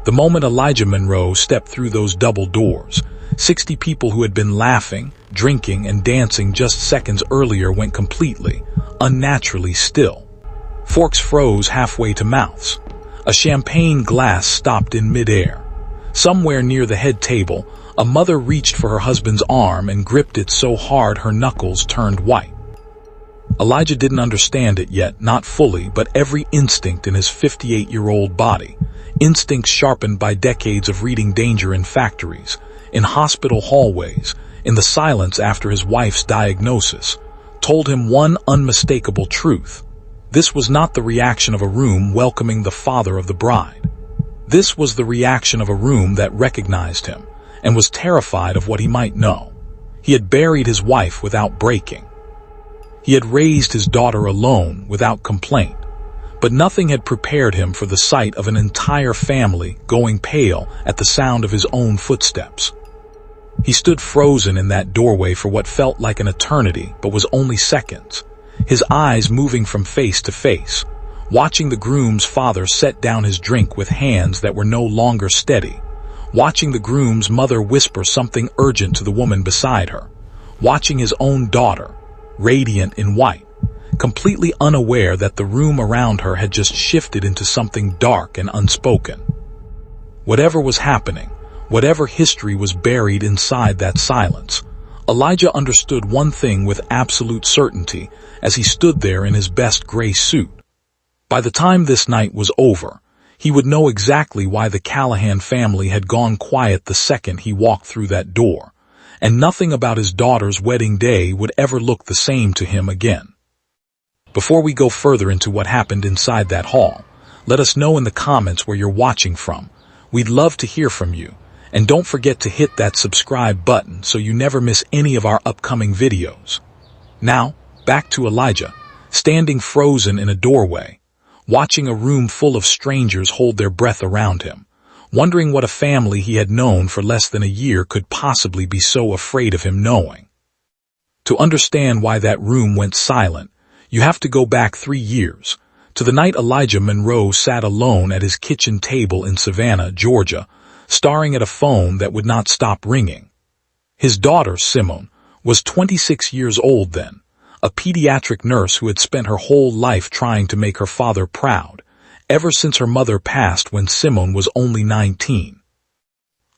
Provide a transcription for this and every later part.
The moment Elijah Monroe stepped through those double doors, 60 people who had been laughing, drinking, and dancing just seconds earlier went completely, unnaturally still. Forks froze halfway to mouths. A champagne glass stopped in midair. Somewhere near the head table, a mother reached for her husband's arm and gripped it so hard her knuckles turned white. Elijah didn't understand it yet, not fully, but every instinct in his 58-year-old body, instincts sharpened by decades of reading danger in factories, in hospital hallways, in the silence after his wife's diagnosis, told him one unmistakable truth. This was not the reaction of a room welcoming the father of the bride. This was the reaction of a room that recognized him and was terrified of what he might know. He had buried his wife without breaking. He had raised his daughter alone without complaint, but nothing had prepared him for the sight of an entire family going pale at the sound of his own footsteps. He stood frozen in that doorway for what felt like an eternity, but was only seconds, his eyes moving from face to face, watching the groom's father set down his drink with hands that were no longer steady, watching the groom's mother whisper something urgent to the woman beside her, watching his own daughter, radiant in white, completely unaware that the room around her had just shifted into something dark and unspoken. Whatever was happening, whatever history was buried inside that silence, Elijah understood one thing with absolute certainty as he stood there in his best gray suit. By the time this night was over, he would know exactly why the Callahan family had gone quiet the second he walked through that door, and nothing about his daughter's wedding day would ever look the same to him again. Before we go further into what happened inside that hall, let us know in the comments where you're watching from. We'd love to hear from you, and don't forget to hit that subscribe button so you never miss any of our upcoming videos. Now, back to Elijah, standing frozen in a doorway, watching a room full of strangers hold their breath around him, wondering what a family he had known for less than a year could possibly be so afraid of him knowing. To understand why that room went silent, you have to go back 3 years, to the night Elijah Monroe sat alone at his kitchen table in Savannah, Georgia, staring at a phone that would not stop ringing. His daughter, Simone, was 26 years old then, a pediatric nurse who had spent her whole life trying to make her father proud, ever since her mother passed when Simone was only 19.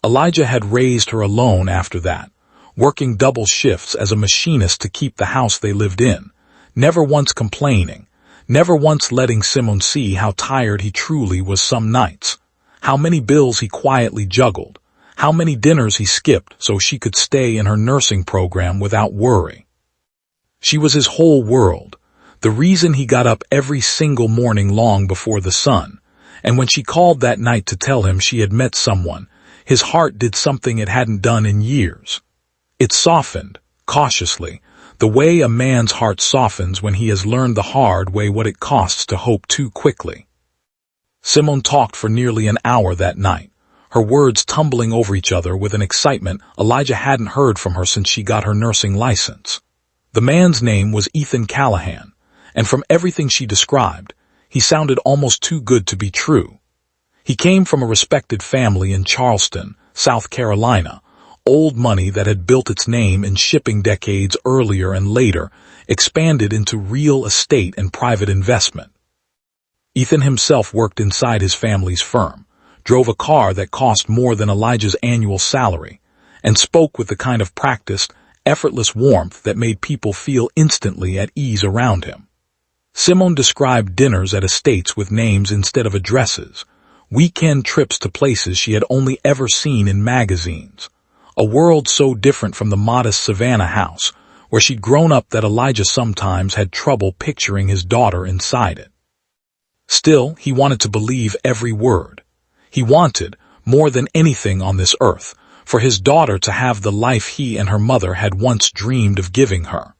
Elijah had raised her alone after that, working double shifts as a machinist to keep the house they lived in, never once complaining, never once letting Simone see how tired he truly was some nights, how many bills he quietly juggled, how many dinners he skipped so she could stay in her nursing program without worry. She was his whole world, the reason he got up every single morning long before the sun, and when she called that night to tell him she had met someone, his heart did something it hadn't done in years. It softened, cautiously, the way a man's heart softens when he has learned the hard way what it costs to hope too quickly. Simone talked for nearly an hour that night, her words tumbling over each other with an excitement Elijah hadn't heard from her since she got her nursing license. The man's name was Ethan Callahan, and from everything she described, he sounded almost too good to be true. He came from a respected family in Charleston, South Carolina, old money that had built its name in shipping decades earlier and later expanded into real estate and private investment. Ethan himself worked inside his family's firm, drove a car that cost more than Elijah's annual salary, and spoke with the kind of practiced, effortless warmth that made people feel instantly at ease around him. Simone described dinners at estates with names instead of addresses, weekend trips to places she had only ever seen in magazines, a world so different from the modest Savannah house where she'd grown up that Elijah sometimes had trouble picturing his daughter inside it. Still, he wanted to believe every word. He wanted, more than anything on this earth, for his daughter to have the life he and her mother had once dreamed of giving her.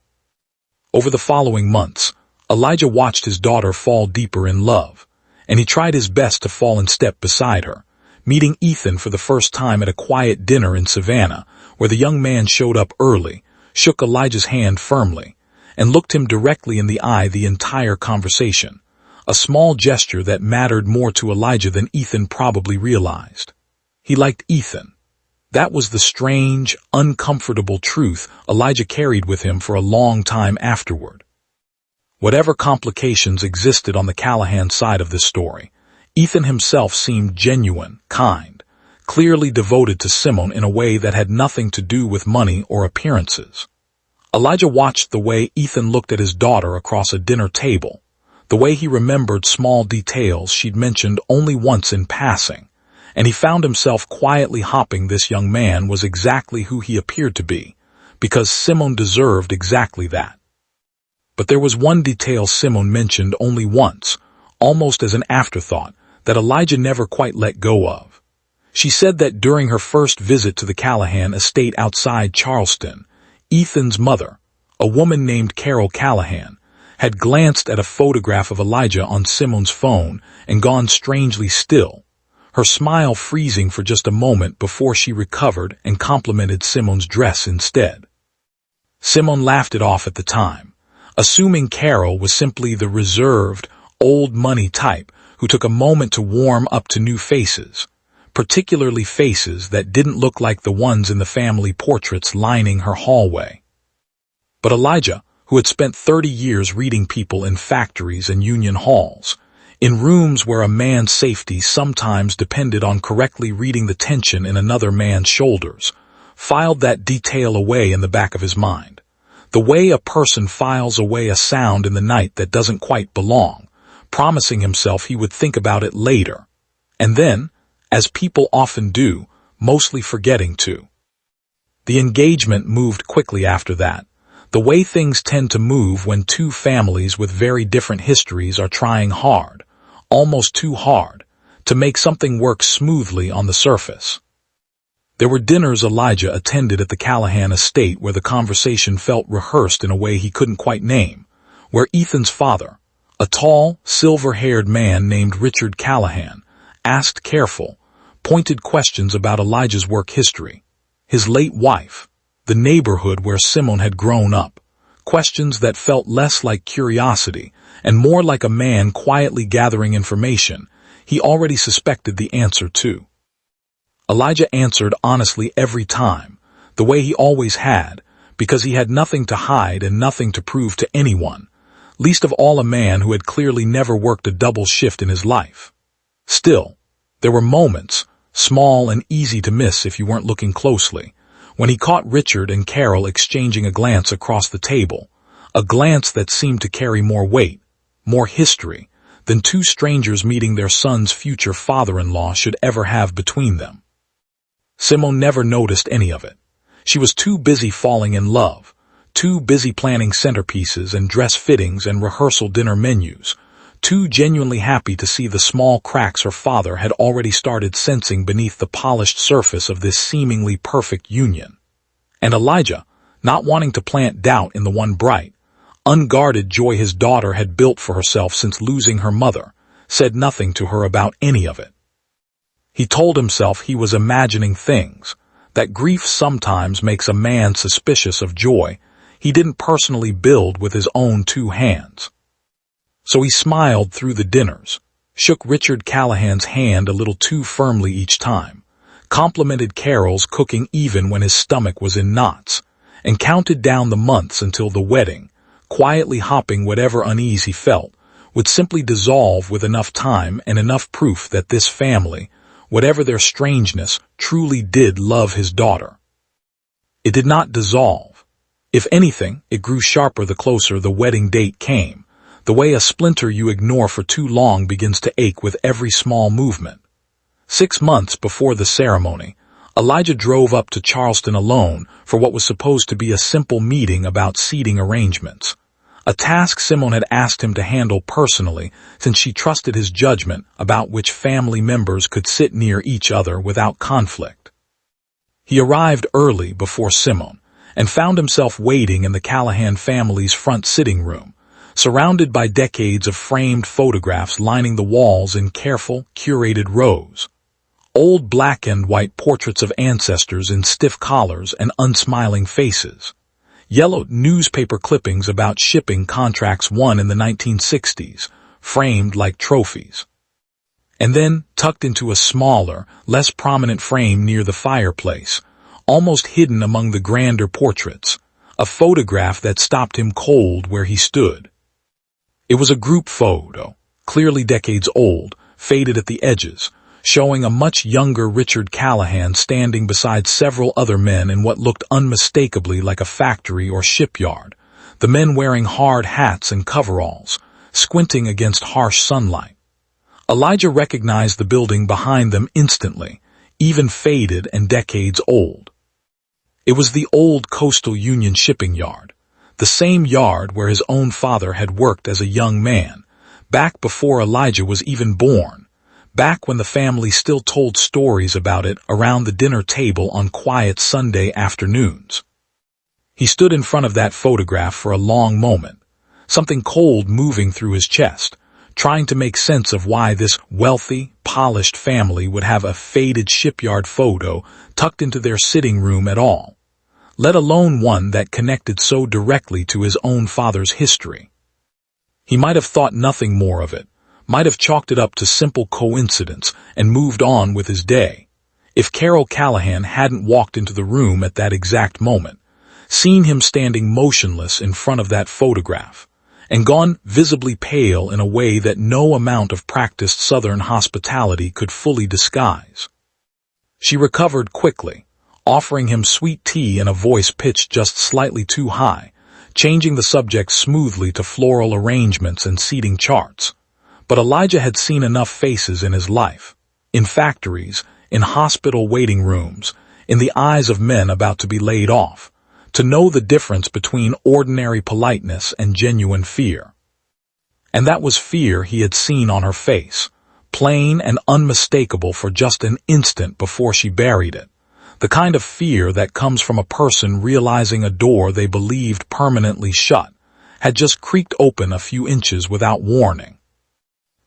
Over the following months, Elijah watched his daughter fall deeper in love, and he tried his best to fall in step beside her, meeting Ethan for the first time at a quiet dinner in Savannah, where the young man showed up early, shook Elijah's hand firmly, and looked him directly in the eye the entire conversation, a small gesture that mattered more to Elijah than Ethan probably realized. He liked Ethan. That was the strange, uncomfortable truth Elijah carried with him for a long time afterward. Whatever complications existed on the Callahan side of this story, Ethan himself seemed genuine, kind, clearly devoted to Simone in a way that had nothing to do with money or appearances. Elijah watched the way Ethan looked at his daughter across a dinner table, the way he remembered small details she'd mentioned only once in passing, and he found himself quietly hoping this young man was exactly who he appeared to be, because Simone deserved exactly that. But there was one detail Simone mentioned only once, almost as an afterthought, that Elijah never quite let go of. She said that during her first visit to the Callahan estate outside Charleston, Ethan's mother, a woman named Carol Callahan, had glanced at a photograph of Elijah on Simone's phone and gone strangely still, her smile freezing for just a moment before she recovered and complimented Simone's dress instead. Simone laughed it off at the time, assuming Carol was simply the reserved, old money type who took a moment to warm up to new faces, particularly faces that didn't look like the ones in the family portraits lining her hallway. But Elijah, who had spent 30 years reading people in factories and union halls, in rooms where a man's safety sometimes depended on correctly reading the tension in another man's shoulders, filed that detail away in the back of his mind. The way a person files away a sound in the night that doesn't quite belong, promising himself he would think about it later, and then, as people often do, mostly forgetting to. The engagement moved quickly after that, the way things tend to move when two families with very different histories are trying hard, almost too hard, to make something work smoothly on the surface. There were dinners Elijah attended at the Callahan estate where the conversation felt rehearsed in a way he couldn't quite name, where Ethan's father, a tall, silver-haired man named Richard Callahan, asked careful, pointed questions about Elijah's work history, his late wife, the neighborhood where Simone had grown up, questions that felt less like curiosity and more like a man quietly gathering information he already suspected the answer to. Elijah answered honestly every time, the way he always had, because he had nothing to hide and nothing to prove to anyone, least of all a man who had clearly never worked a double shift in his life. Still, there were moments, small and easy to miss if you weren't looking closely, when he caught Richard and Carol exchanging a glance across the table, a glance that seemed to carry more weight, more history, than two strangers meeting their son's future father-in-law should ever have between them. Simone never noticed any of it. She was too busy falling in love, too busy planning centerpieces and dress fittings and rehearsal dinner menus, too genuinely happy to see the small cracks her father had already started sensing beneath the polished surface of this seemingly perfect union. And Elijah, not wanting to plant doubt in the one bright, unguarded joy his daughter had built for herself since losing her mother, said nothing to her about any of it. He told himself he was imagining things, that grief sometimes makes a man suspicious of joy he didn't personally build with his own two hands. So he smiled through the dinners, shook Richard Callahan's hand a little too firmly each time, complimented Carol's cooking even when his stomach was in knots, and counted down the months until the wedding, quietly hoping whatever unease he felt would simply dissolve with enough time and enough proof that this family, whatever their strangeness, truly did love his daughter. It did not dissolve. If anything, it grew sharper the closer the wedding date came, the way a splinter you ignore for too long begins to ache with every small movement. 6 months before the ceremony, Elijah drove up to Charleston alone for what was supposed to be a simple meeting about seating arrangements, a task Simone had asked him to handle personally since she trusted his judgment about which family members could sit near each other without conflict. He arrived early before Simone and found himself waiting in the Callahan family's front sitting room, surrounded by decades of framed photographs lining the walls in careful, curated rows. Old black and white portraits of ancestors in stiff collars and unsmiling faces. Yellowed newspaper clippings about shipping contracts won in the 1960s, framed like trophies. And then, tucked into a smaller, less prominent frame near the fireplace, almost hidden among the grander portraits, a photograph that stopped him cold where he stood. It was a group photo, clearly decades old, faded at the edges, showing a much younger Richard Callahan standing beside several other men in what looked unmistakably like a factory or shipyard, the men wearing hard hats and coveralls, squinting against harsh sunlight. Elijah recognized the building behind them instantly, even faded and decades old. It was the old Coastal Union shipping yard, the same yard where his own father had worked as a young man, back before Elijah was even born, back when the family still told stories about it around the dinner table on quiet Sunday afternoons. He stood in front of that photograph for a long moment, something cold moving through his chest, trying to make sense of why this wealthy, polished family would have a faded shipyard photo tucked into their sitting room at all, let alone one that connected so directly to his own father's history. He might have thought nothing more of it, might have chalked it up to simple coincidence and moved on with his day, if Carol Callahan hadn't walked into the room at that exact moment, seen him standing motionless in front of that photograph, and gone visibly pale in a way that no amount of practiced Southern hospitality could fully disguise. She recovered quickly, offering him sweet tea in a voice pitched just slightly too high, changing the subject smoothly to floral arrangements and seating charts. But Elijah had seen enough faces in his life, in factories, in hospital waiting rooms, in the eyes of men about to be laid off, to know the difference between ordinary politeness and genuine fear. And that was fear he had seen on her face, plain and unmistakable for just an instant before she buried it, the kind of fear that comes from a person realizing a door they believed permanently shut had just creaked open a few inches without warning.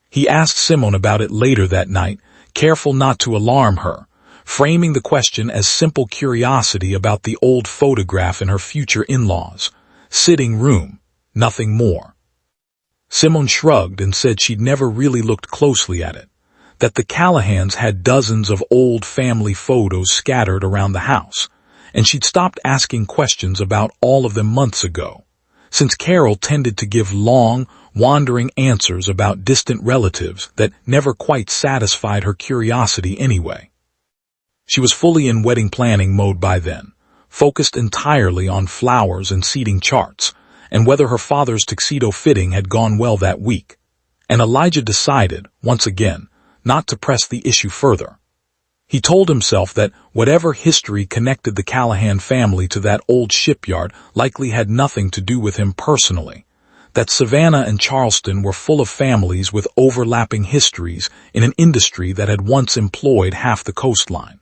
He asked Simone about it later that night, careful not to alarm her, framing the question as simple curiosity about the old photograph in her future in-laws' sitting room, nothing more. Simone shrugged and said she'd never really looked closely at it, that the Callahans had dozens of old family photos scattered around the house, and she'd stopped asking questions about all of them months ago, since Carol tended to give long, wandering answers about distant relatives that never quite satisfied her curiosity anyway. She was fully in wedding planning mode by then, focused entirely on flowers and seating charts, and whether her father's tuxedo fitting had gone well that week. And Elijah decided, once again, not to press the issue further. He told himself that whatever history connected the Callahan family to that old shipyard likely had nothing to do with him personally, that Savannah and Charleston were full of families with overlapping histories in an industry that had once employed half the coastline.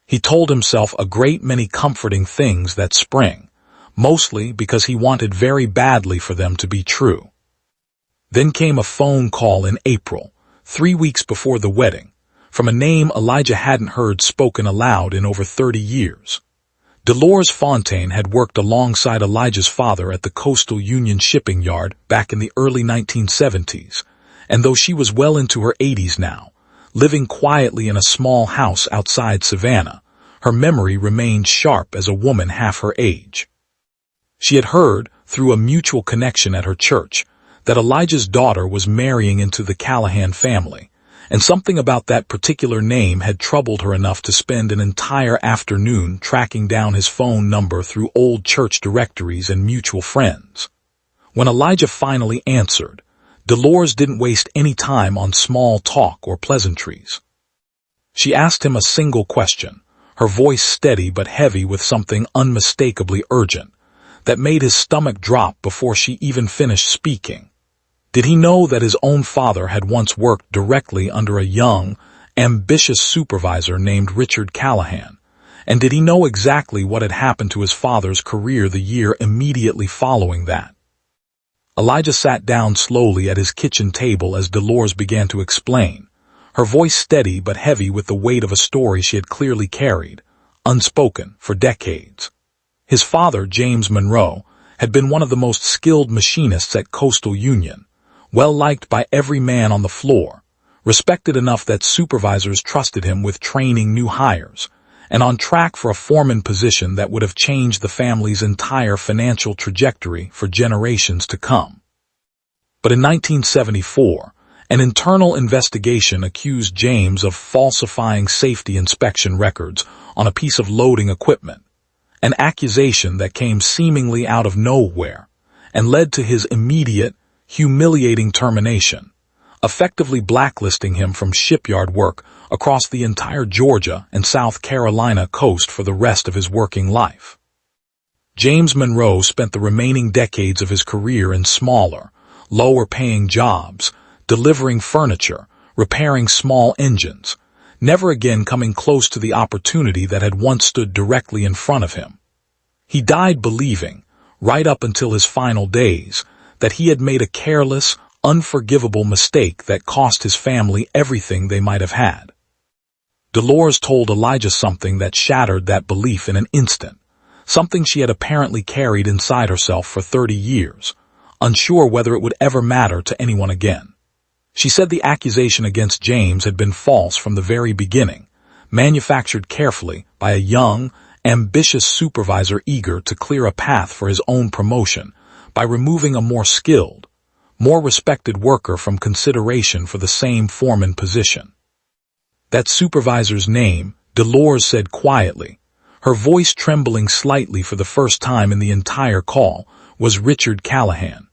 He told himself a great many comforting things that spring, mostly because he wanted very badly for them to be true. Then came a phone call in April, 3 weeks before the wedding, from a name Elijah hadn't heard spoken aloud in over 30 years. Dolores Fontaine had worked alongside Elijah's father at the Coastal Union shipping yard back in the early 1970s, and though she was well into her 80s now, living quietly in a small house outside Savannah, her memory remained sharp as a woman half her age. She had heard, through a mutual connection at her church, that Elijah's daughter was marrying into the Callahan family, and something about that particular name had troubled her enough to spend an entire afternoon tracking down his phone number through old church directories and mutual friends. When Elijah finally answered, Dolores didn't waste any time on small talk or pleasantries. She asked him a single question, her voice steady but heavy with something unmistakably urgent, that made his stomach drop before she even finished speaking. Did he know that his own father had once worked directly under a young, ambitious supervisor named Richard Callahan? And did he know exactly what had happened to his father's career the year immediately following that? Elijah sat down slowly at his kitchen table as Dolores began to explain, her voice steady but heavy with the weight of a story she had clearly carried, unspoken, for decades. His father, James Monroe, had been one of the most skilled machinists at Coastal Union, well-liked by every man on the floor, respected enough that supervisors trusted him with training new hires, and on track for a foreman position that would have changed the family's entire financial trajectory for generations to come. But in 1974, an internal investigation accused James of falsifying safety inspection records on a piece of loading equipment, an accusation that came seemingly out of nowhere and led to his immediate, humiliating termination, effectively blacklisting him from shipyard work across the entire Georgia and South Carolina coast for the rest of his working life. James Monroe spent the remaining decades of his career in smaller, lower-paying jobs, delivering furniture, repairing small engines, never again coming close to the opportunity that had once stood directly in front of him. He died believing, right up until his final days, that he had made a careless, unforgivable mistake that cost his family everything they might have had. Dolores told Elijah something that shattered that belief in an instant, something she had apparently carried inside herself for 30 years, unsure whether it would ever matter to anyone again. She said the accusation against James had been false from the very beginning, manufactured carefully by a young, ambitious supervisor eager to clear a path for his own promotion by removing a more skilled, more respected worker from consideration for the same foreman position. That supervisor's name, Dolores said quietly, her voice trembling slightly for the first time in the entire call, was Richard Callahan.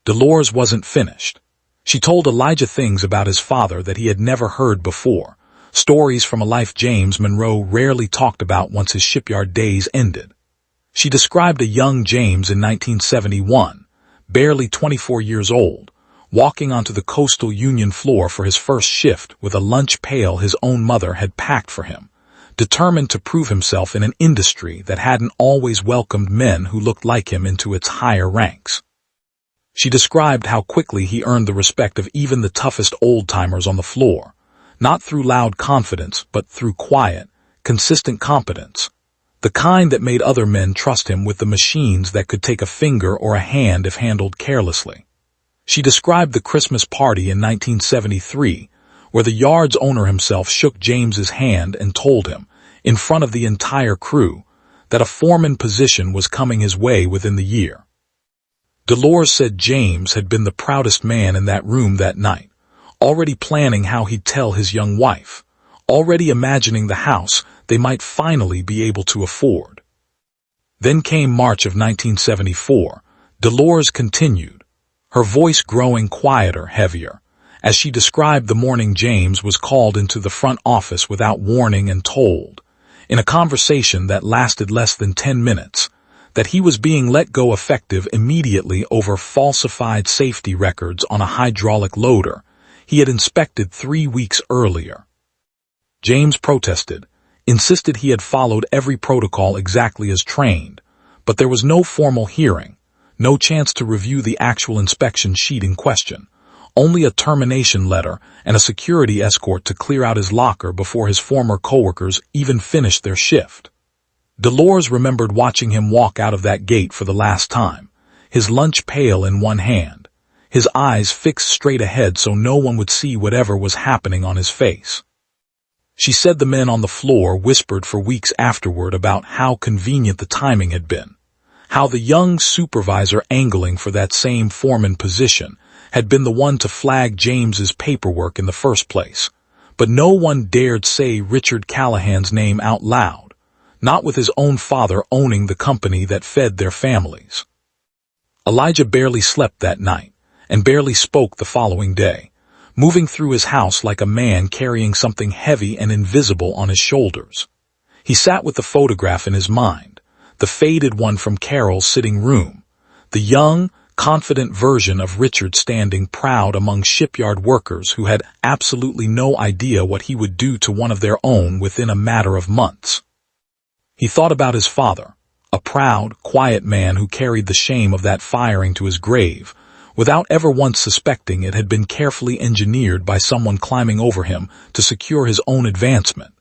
Dolores wasn't finished. She told Elijah things about his father that he had never heard before, stories from a life James Monroe rarely talked about once his shipyard days ended. She described a young James in 1971, barely 24 years old, walking onto the coastal union floor for his first shift with a lunch pail his own mother had packed for him, determined to prove himself in an industry that hadn't always welcomed men who looked like him into its higher ranks. She described how quickly he earned the respect of even the toughest old-timers on the floor, not through loud confidence, but through quiet, consistent competence, the kind that made other men trust him with the machines that could take a finger or a hand if handled carelessly. She described the Christmas party in 1973, where the yard's owner himself shook James's hand and told him, in front of the entire crew, that a foreman position was coming his way within the year. Dolores said James had been the proudest man in that room that night, already planning how he'd tell his young wife, already imagining the house they might finally be able to afford. Then came March of 1974. Dolores continued, her voice growing quieter, heavier, as she described the morning James was called into the front office without warning and told, in a conversation that lasted less than 10 minutes, that he was being let go effective immediately over falsified safety records on a hydraulic loader he had inspected 3 weeks earlier. James protested, insisted he had followed every protocol exactly as trained, but there was no formal hearing, no chance to review the actual inspection sheet in question, only a termination letter and a security escort to clear out his locker before his former coworkers even finished their shift. Dolores remembered watching him walk out of that gate for the last time, his lunch pail in one hand, his eyes fixed straight ahead so no one would see whatever was happening on his face. She said the men on the floor whispered for weeks afterward about how convenient the timing had been, how the young supervisor angling for that same foreman position had been the one to flag James's paperwork in the first place, but no one dared say Richard Callahan's name out loud, not with his own father owning the company that fed their families. Elijah barely slept that night, and barely spoke the following day, moving through his house like a man carrying something heavy and invisible on his shoulders. He sat with the photograph in his mind, the faded one from Carol's sitting room, the young, confident version of Richard standing proud among shipyard workers who had absolutely no idea what he would do to one of their own within a matter of months. He thought about his father, a proud, quiet man who carried the shame of that firing to his grave, without ever once suspecting it had been carefully engineered by someone climbing over him to secure his own advancement.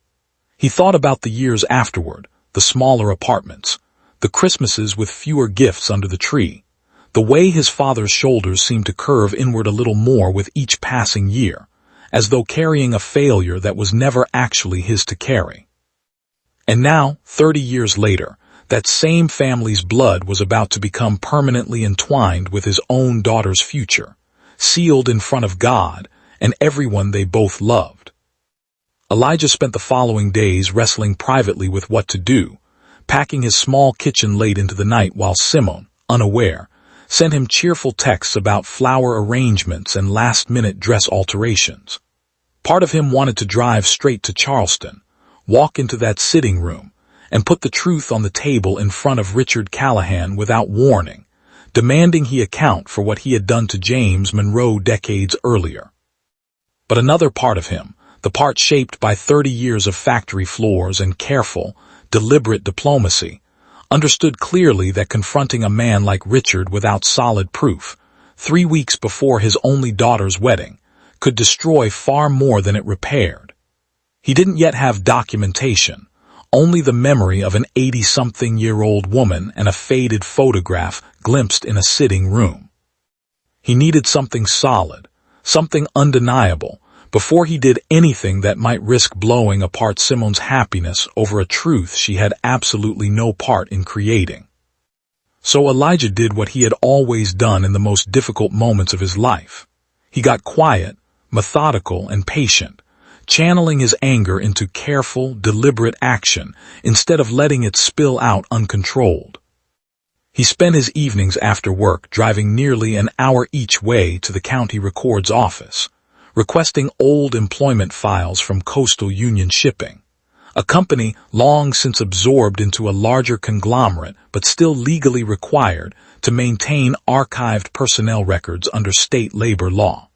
He thought about the years afterward, the smaller apartments, the Christmases with fewer gifts under the tree, The way his father's shoulders seemed to curve inward a little more with each passing year, as though carrying a failure that was never actually his to carry. And now, 30 years later, that same family's blood was about to become permanently entwined with his own daughter's future, sealed in front of God and everyone they both loved. Elijah spent the following days wrestling privately with what to do, packing his small kitchen late into the night while Simone, unaware, sent him cheerful texts about flower arrangements and last-minute dress alterations. Part of him wanted to drive straight to Charleston, walk into that sitting room, and put the truth on the table in front of Richard Callahan without warning, demanding he account for what he had done to James Monroe decades earlier. But another part of him, the part shaped by 30 years of factory floors and careful, deliberate diplomacy, understood clearly that confronting a man like Richard without solid proof, 3 weeks before his only daughter's wedding, could destroy far more than it repaired. He didn't yet have documentation, only the memory of an 80-something-year-old woman and a faded photograph glimpsed in a sitting room. He needed something solid, something undeniable, before he did anything that might risk blowing apart Simone's happiness over a truth she had absolutely no part in creating. So Elijah did what he had always done in the most difficult moments of his life. He got quiet, methodical, and patient, channeling his anger into careful, deliberate action instead of letting it spill out uncontrolled. He spent his evenings after work driving nearly an hour each way to the county record's office, requesting old employment files from Coastal Union Shipping, a company long since absorbed into a larger conglomerate but still legally required to maintain archived personnel records under state labor law.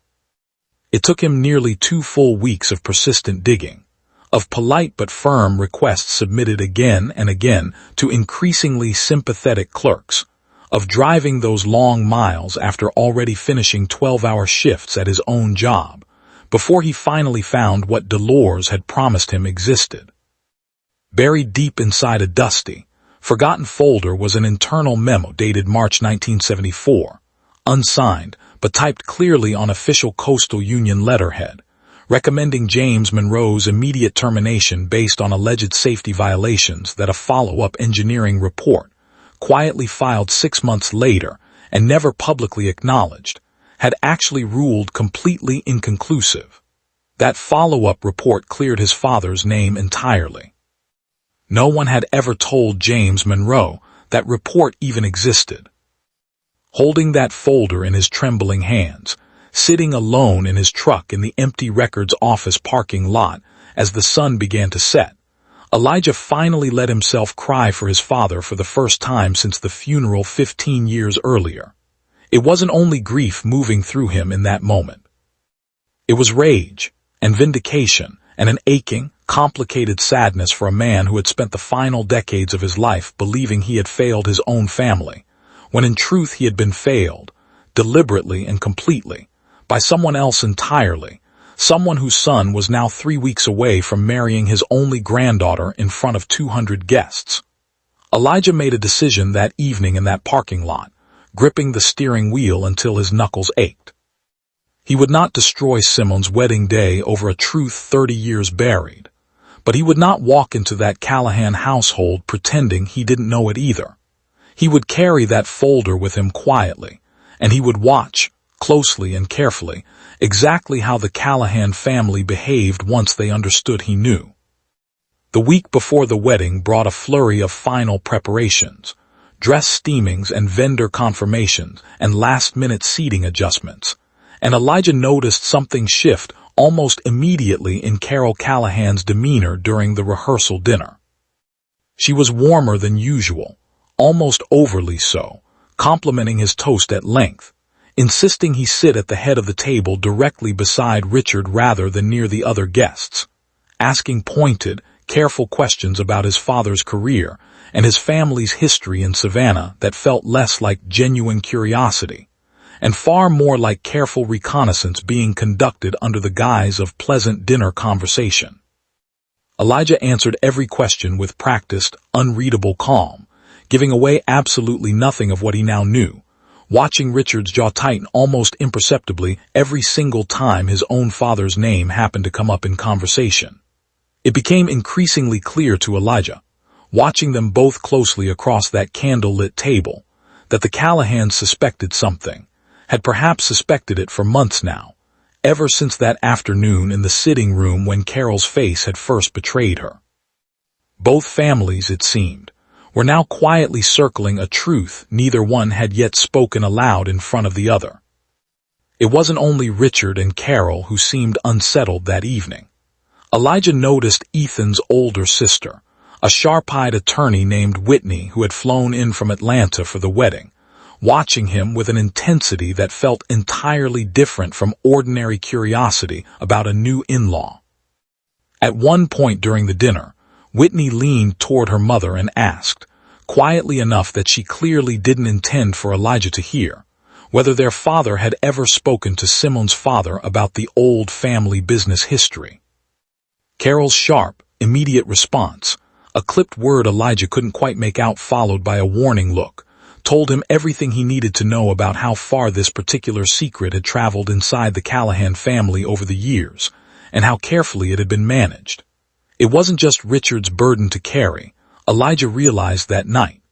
It took him nearly 2 full weeks of persistent digging, of polite but firm requests submitted again and again to increasingly sympathetic clerks, of driving those long miles after already finishing 12-hour shifts at his own job, before he finally found what Dolores had promised him existed. Buried deep inside a dusty, forgotten folder was an internal memo dated March 1974, unsigned but typed clearly on official Coastal Union letterhead, recommending James Monroe's immediate termination based on alleged safety violations that a follow-up engineering report, quietly filed 6 months later and never publicly acknowledged, had actually ruled completely inconclusive. That follow-up report cleared his father's name entirely. No one had ever told James Monroe that report even existed. Holding that folder in his trembling hands, sitting alone in his truck in the empty records office parking lot as the sun began to set, Elijah finally let himself cry for his father for the first time since the funeral 15 years earlier. It wasn't only grief moving through him in that moment. It was rage and vindication and an aching, complicated sadness for a man who had spent the final decades of his life believing he had failed his own family, when in truth he had been failed, deliberately and completely, by someone else entirely, someone whose son was now 3 weeks away from marrying his only granddaughter in front of 200 guests. Elijah made a decision that evening in that parking lot, gripping the steering wheel until his knuckles ached. He would not destroy Simone's wedding day over a truth 30 years buried, but he would not walk into that Callahan household pretending he didn't know it either. He would carry that folder with him quietly, and he would watch, closely and carefully, exactly how the Callahan family behaved once they understood he knew. The week before the wedding brought a flurry of final preparations, dress steamings and vendor confirmations and last-minute seating adjustments, and Elijah noticed something shift almost immediately in Carol Callahan's demeanor during the rehearsal dinner. She was warmer than usual, almost overly so, complimenting his toast at length, insisting he sit at the head of the table directly beside Richard rather than near the other guests, asking pointed, careful questions about his father's career and his family's history in Savannah that felt less like genuine curiosity, and far more like careful reconnaissance being conducted under the guise of pleasant dinner conversation. Elijah answered every question with practiced, unreadable calm, giving away absolutely nothing of what he now knew, watching Richard's jaw tighten almost imperceptibly every single time his own father's name happened to come up in conversation. It became increasingly clear to Elijah, watching them both closely across that candle-lit table, that the Callahans suspected something, had perhaps suspected it for months now, ever since that afternoon in the sitting room when Carol's face had first betrayed her. Both families, it seemed, were now quietly circling a truth neither one had yet spoken aloud in front of the other. It wasn't only Richard and Carol who seemed unsettled that evening. Elijah noticed Ethan's older sister, a sharp-eyed attorney named Whitney who had flown in from Atlanta for the wedding, watching him with an intensity that felt entirely different from ordinary curiosity about a new in-law. At one point during the dinner, Whitney leaned toward her mother and asked, quietly enough that she clearly didn't intend for Elijah to hear, whether their father had ever spoken to Simon's father about the old family business history. Carol's sharp, immediate response, a clipped word Elijah couldn't quite make out followed by a warning look, told him everything he needed to know about how far this particular secret had traveled inside the Callahan family over the years, and how carefully it had been managed. It wasn't just Richard's burden to carry, Elijah realized that night.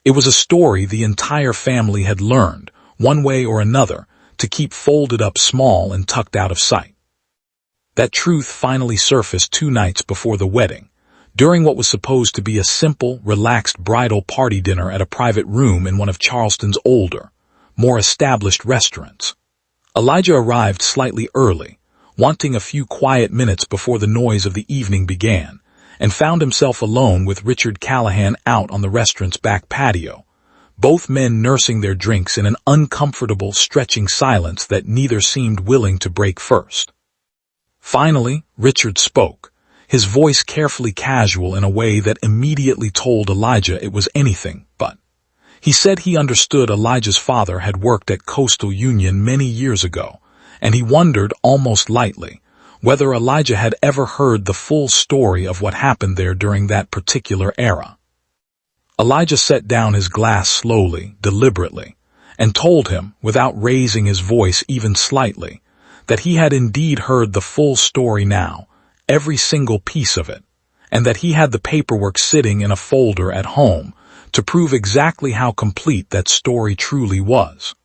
It was a story the entire family had learned, one way or another, to keep folded up small and tucked out of sight. That truth finally surfaced 2 nights before the wedding, during what was supposed to be a simple, relaxed bridal party dinner at a private room in one of Charleston's older, more established restaurants. Elijah arrived slightly early, wanting a few quiet minutes before the noise of the evening began, and found himself alone with Richard Callahan out on the restaurant's back patio, both men nursing their drinks in an uncomfortable, stretching silence that neither seemed willing to break first. Finally, Richard spoke, his voice carefully casual in a way that immediately told Elijah it was anything but. He said he understood Elijah's father had worked at Coastal Union many years ago, and he wondered, almost lightly, whether Elijah had ever heard the full story of what happened there during that particular era. Elijah set down his glass slowly, deliberately, and told him, without raising his voice even slightly, that he had indeed heard the full story now, every single piece of it, and that he had the paperwork sitting in a folder at home to prove exactly how complete that story truly was.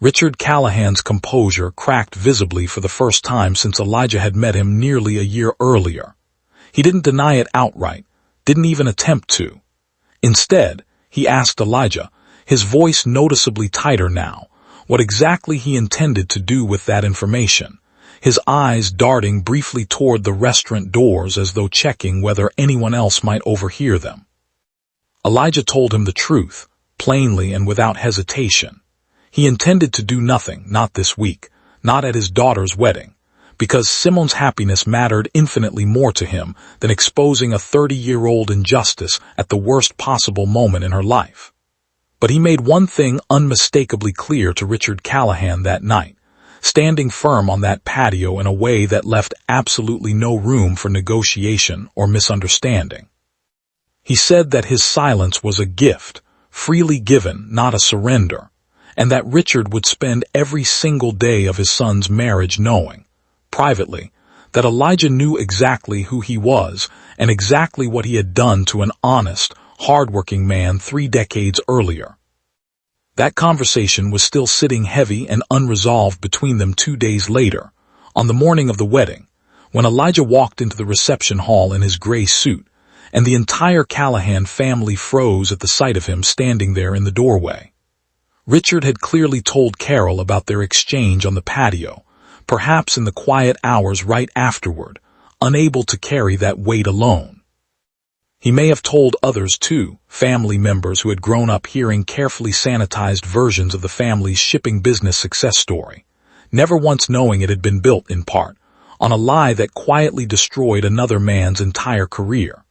Richard Callahan's composure cracked visibly for the first time since Elijah had met him nearly a year earlier. He didn't deny it outright, didn't even attempt to. Instead, he asked Elijah, his voice noticeably tighter now, what exactly he intended to do with that information, his eyes darting briefly toward the restaurant doors as though checking whether anyone else might overhear them. Elijah told him the truth, plainly and without hesitation. He intended to do nothing, not this week, not at his daughter's wedding, because Simon's happiness mattered infinitely more to him than exposing a 30-year-old injustice at the worst possible moment in her life. But he made one thing unmistakably clear to Richard Callahan that night, standing firm on that patio in a way that left absolutely no room for negotiation or misunderstanding. He said that his silence was a gift, freely given, not a surrender, and that Richard would spend every single day of his son's marriage knowing, privately, that Elijah knew exactly who he was and exactly what he had done to an honest, hard-working man 3 decades earlier. That conversation was still sitting heavy and unresolved between them 2 days later, on the morning of the wedding, when Elijah walked into the reception hall in his gray suit, and the entire Callahan family froze at the sight of him standing there in the doorway. Richard had clearly told Carol about their exchange on the patio, perhaps in the quiet hours right afterward, unable to carry that weight alone. He may have told others too, family members who had grown up hearing carefully sanitized versions of the family's shipping business success story, never once knowing it had been built, in part, on a lie that quietly destroyed another man's entire career.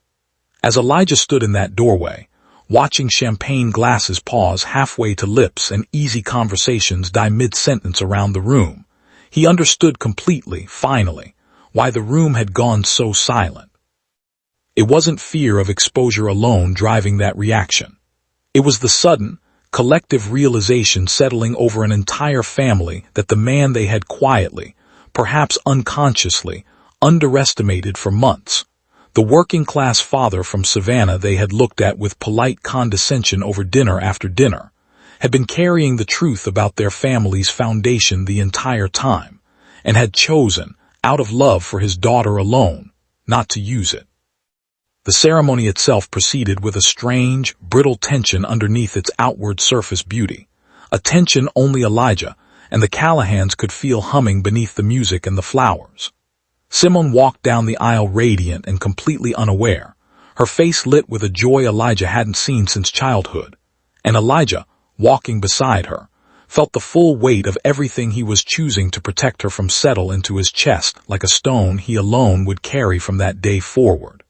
As Elijah stood in that doorway, watching champagne glasses pause halfway to lips and easy conversations die mid-sentence around the room, he understood completely, finally, why the room had gone so silent. It wasn't fear of exposure alone driving that reaction. It was the sudden, collective realization settling over an entire family that the man they had quietly, perhaps unconsciously, underestimated for months, the working-class father from Savannah they had looked at with polite condescension over dinner after dinner, had been carrying the truth about their family's foundation the entire time, and had chosen, out of love for his daughter alone, not to use it. The ceremony itself proceeded with a strange, brittle tension underneath its outward surface beauty, a tension only Elijah and the Callahans could feel humming beneath the music and the flowers. Simone walked down the aisle radiant and completely unaware, her face lit with a joy Elijah hadn't seen since childhood, and Elijah, walking beside her, felt the full weight of everything he was choosing to protect her from settle into his chest like a stone he alone would carry from that day forward.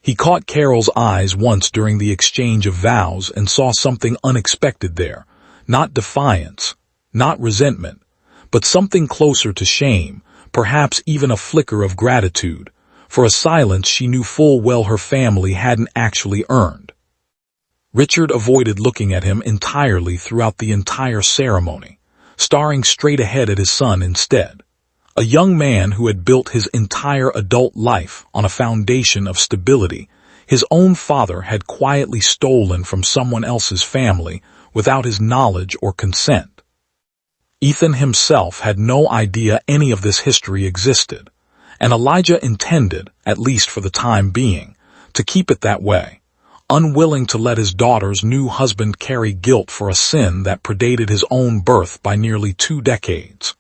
He caught Carol's eyes once during the exchange of vows and saw something unexpected there, not defiance, not resentment, but something closer to shame, perhaps even a flicker of gratitude, for a silence she knew full well her family hadn't actually earned. Richard avoided looking at him entirely throughout the entire ceremony, staring straight ahead at his son instead. A young man who had built his entire adult life on a foundation of stability his own father had quietly stolen from someone else's family without his knowledge or consent. Ethan himself had no idea any of this history existed, and Elijah intended, at least for the time being, to keep it that way, unwilling to let his daughter's new husband carry guilt for a sin that predated his own birth by nearly 2 decades.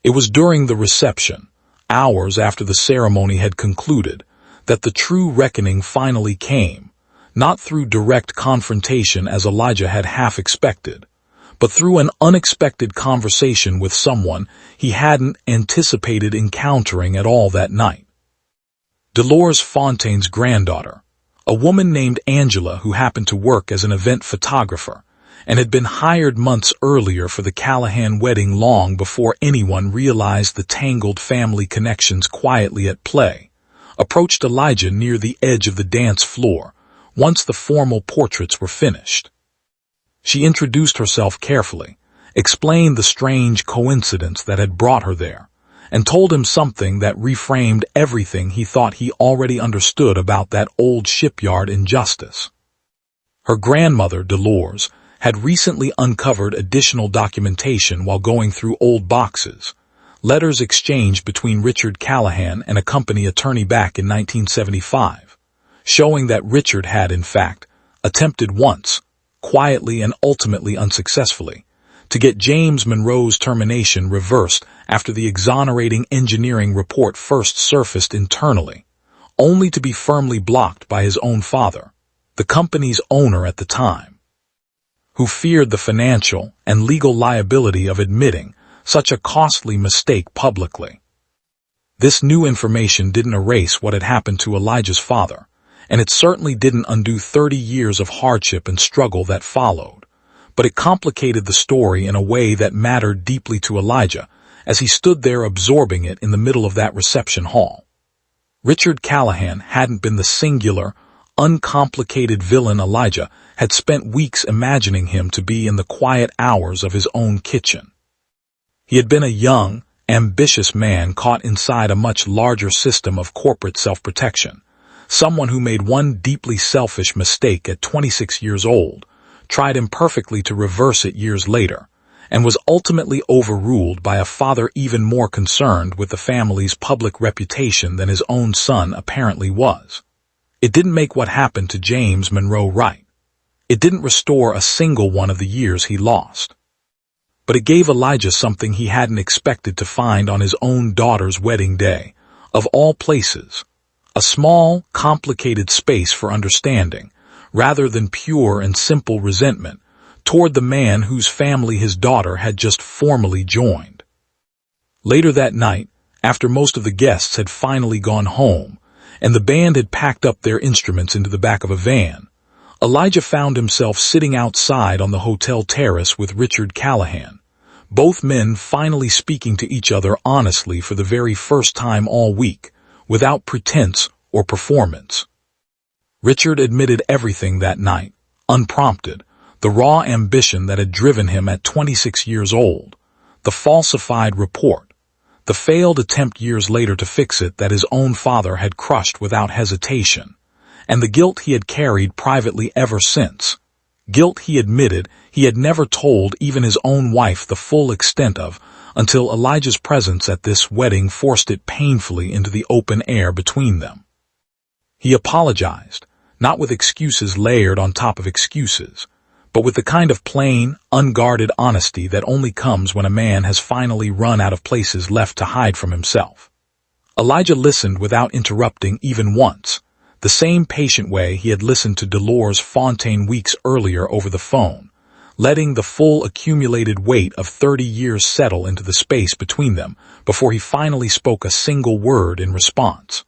It was during the reception, hours after the ceremony had concluded, that the true reckoning finally came, not through direct confrontation as Elijah had half expected, but through an unexpected conversation with someone he hadn't anticipated encountering at all that night. Dolores Fontaine's granddaughter, a woman named Angela who happened to work as an event photographer, and had been hired months earlier for the Callahan wedding long before anyone realized the tangled family connections quietly at play, approached Elijah near the edge of the dance floor, once the formal portraits were finished. She introduced herself carefully, explained the strange coincidence that had brought her there, and told him something that reframed everything he thought he already understood about that old shipyard injustice. Her grandmother, Dolores, had recently uncovered additional documentation while going through old boxes, letters exchanged between Richard Callahan and a company attorney back in 1975, showing that Richard had, in fact, attempted once, quietly and ultimately unsuccessfully, to get James Monroe's termination reversed after the exonerating engineering report first surfaced internally, only to be firmly blocked by his own father, the company's owner at the time, who feared the financial and legal liability of admitting such a costly mistake publicly. This new information didn't erase what had happened to Elijah's father, and it certainly didn't undo 30 years of hardship and struggle that followed, but it complicated the story in a way that mattered deeply to Elijah as he stood there absorbing it in the middle of that reception hall. Richard Callahan hadn't been the singular, uncomplicated villain Elijah had spent weeks imagining him to be in the quiet hours of his own kitchen. He had been a young, ambitious man caught inside a much larger system of corporate self-protection, someone who made one deeply selfish mistake at 26 years old, tried imperfectly to reverse it years later, and was ultimately overruled by a father even more concerned with the family's public reputation than his own son apparently was. It didn't make what happened to James Monroe right. It didn't restore a single one of the years he lost. But it gave Elijah something he hadn't expected to find on his own daughter's wedding day, of all places. A small, complicated space for understanding, rather than pure and simple resentment, toward the man whose family his daughter had just formally joined. Later that night, after most of the guests had finally gone home, and the band had packed up their instruments into the back of a van, Elijah found himself sitting outside on the hotel terrace with Richard Callahan, both men finally speaking to each other honestly for the very first time all week, without pretense or performance. Richard admitted everything that night, unprompted, the raw ambition that had driven him at 26 years old, the falsified report, the failed attempt years later to fix it that his own father had crushed without hesitation, and the guilt he had carried privately ever since. Guilt he admitted he had never told even his own wife the full extent of, until Elijah's presence at this wedding forced it painfully into the open air between them. He apologized, not with excuses layered on top of excuses, but with the kind of plain, unguarded honesty that only comes when a man has finally run out of places left to hide from himself. Elijah listened without interrupting even once, the same patient way he had listened to Dolores Fontaine weeks earlier over the phone, letting the full accumulated weight of 30 years settle into the space between them before he finally spoke a single word in response.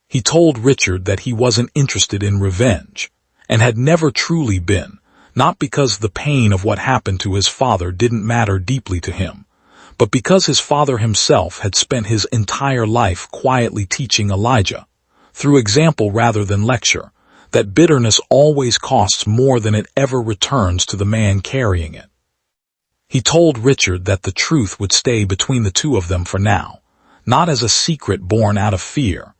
He told Richard that he wasn't interested in revenge, and had never truly been, not because the pain of what happened to his father didn't matter deeply to him, but because his father himself had spent his entire life quietly teaching Elijah, through example rather than lecture, that bitterness always costs more than it ever returns to the man carrying it. He told Richard that the truth would stay between the two of them for now, not as a secret born out of fear,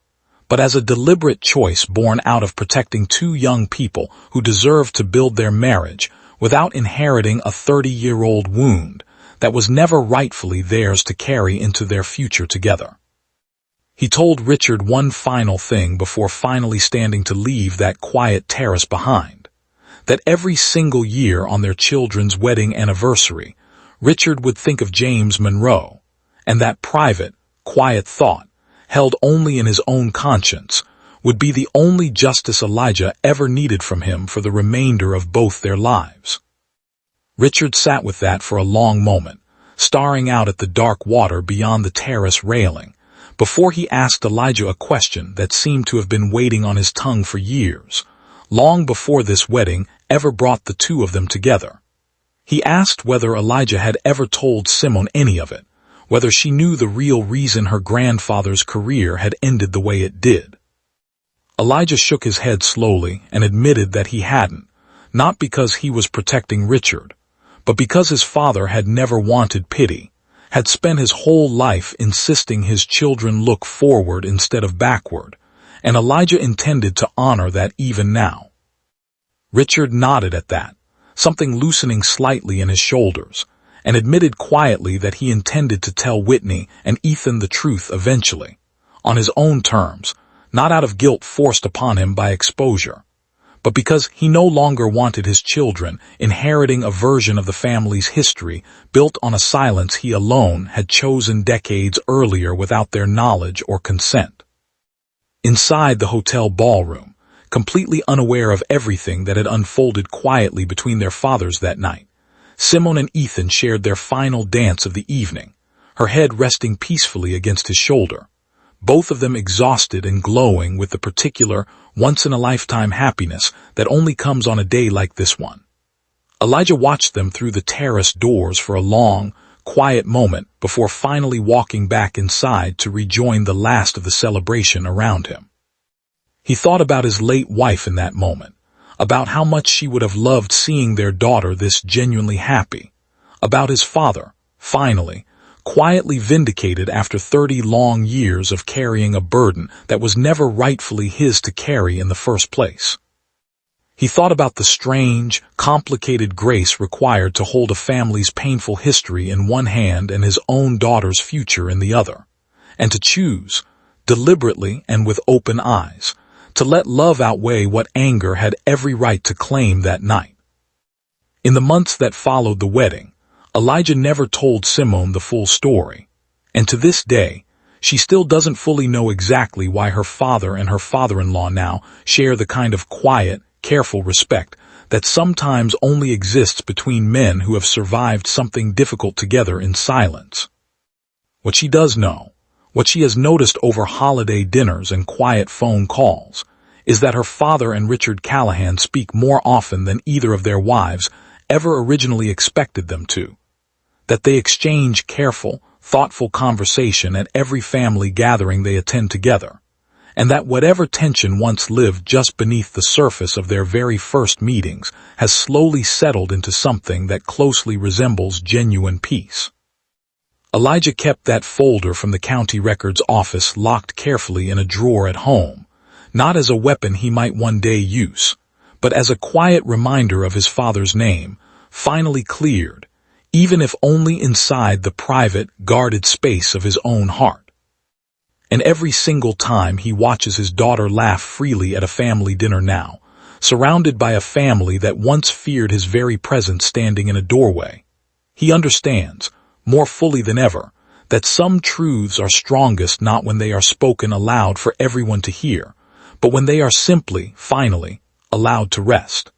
but as a deliberate choice born out of protecting two young people who deserved to build their marriage without inheriting a 30-year-old wound that was never rightfully theirs to carry into their future together. He told Richard one final thing before finally standing to leave that quiet terrace behind, that every single year on their children's wedding anniversary, Richard would think of James Monroe, and that private, quiet thought, held only in his own conscience, would be the only justice Elijah ever needed from him for the remainder of both their lives. Richard sat with that for a long moment, staring out at the dark water beyond the terrace railing, before he asked Elijah a question that seemed to have been waiting on his tongue for years, long before this wedding ever brought the two of them together. He asked whether Elijah had ever told Simone any of it, whether she knew the real reason her grandfather's career had ended the way it did. Elijah shook his head slowly and admitted that he hadn't, not because he was protecting Richard, but because his father had never wanted pity, had spent his whole life insisting his children look forward instead of backward, and Elijah intended to honor that even now. Richard nodded at that, something loosening slightly in his shoulders, and admitted quietly that he intended to tell Whitney and Ethan the truth eventually, on his own terms, not out of guilt forced upon him by exposure, but because he no longer wanted his children inheriting a version of the family's history built on a silence he alone had chosen decades earlier without their knowledge or consent. Inside the hotel ballroom, completely unaware of everything that had unfolded quietly between their fathers that night, Simone and Ethan shared their final dance of the evening, her head resting peacefully against his shoulder, both of them exhausted and glowing with the particular, once-in-a-lifetime happiness that only comes on a day like this one. Elijah watched them through the terrace doors for a long, quiet moment before finally walking back inside to rejoin the last of the celebration around him. He thought about his late wife in that moment, about how much she would have loved seeing their daughter this genuinely happy, about his father, finally, quietly vindicated after 30 long years of carrying a burden that was never rightfully his to carry in the first place. He thought about the strange, complicated grace required to hold a family's painful history in one hand and his own daughter's future in the other, and to choose, deliberately and with open eyes, to let love outweigh what anger had every right to claim that night. In the months that followed the wedding, Elijah never told Simone the full story, and to this day, she still doesn't fully know exactly why her father and her father-in-law now share the kind of quiet, careful respect that sometimes only exists between men who have survived something difficult together in silence. What she does know, what she has noticed over holiday dinners and quiet phone calls, is that her father and Richard Callahan speak more often than either of their wives ever originally expected them to, that they exchange careful, thoughtful conversation at every family gathering they attend together, and that whatever tension once lived just beneath the surface of their very first meetings has slowly settled into something that closely resembles genuine peace. Elijah kept that folder from the county records office locked carefully in a drawer at home, not as a weapon he might one day use, but as a quiet reminder of his father's name, finally cleared, even if only inside the private, guarded space of his own heart. And every single time he watches his daughter laugh freely at a family dinner now, surrounded by a family that once feared his very presence standing in a doorway, he understands, more fully than ever, that some truths are strongest not when they are spoken aloud for everyone to hear, but when they are simply, finally, allowed to rest.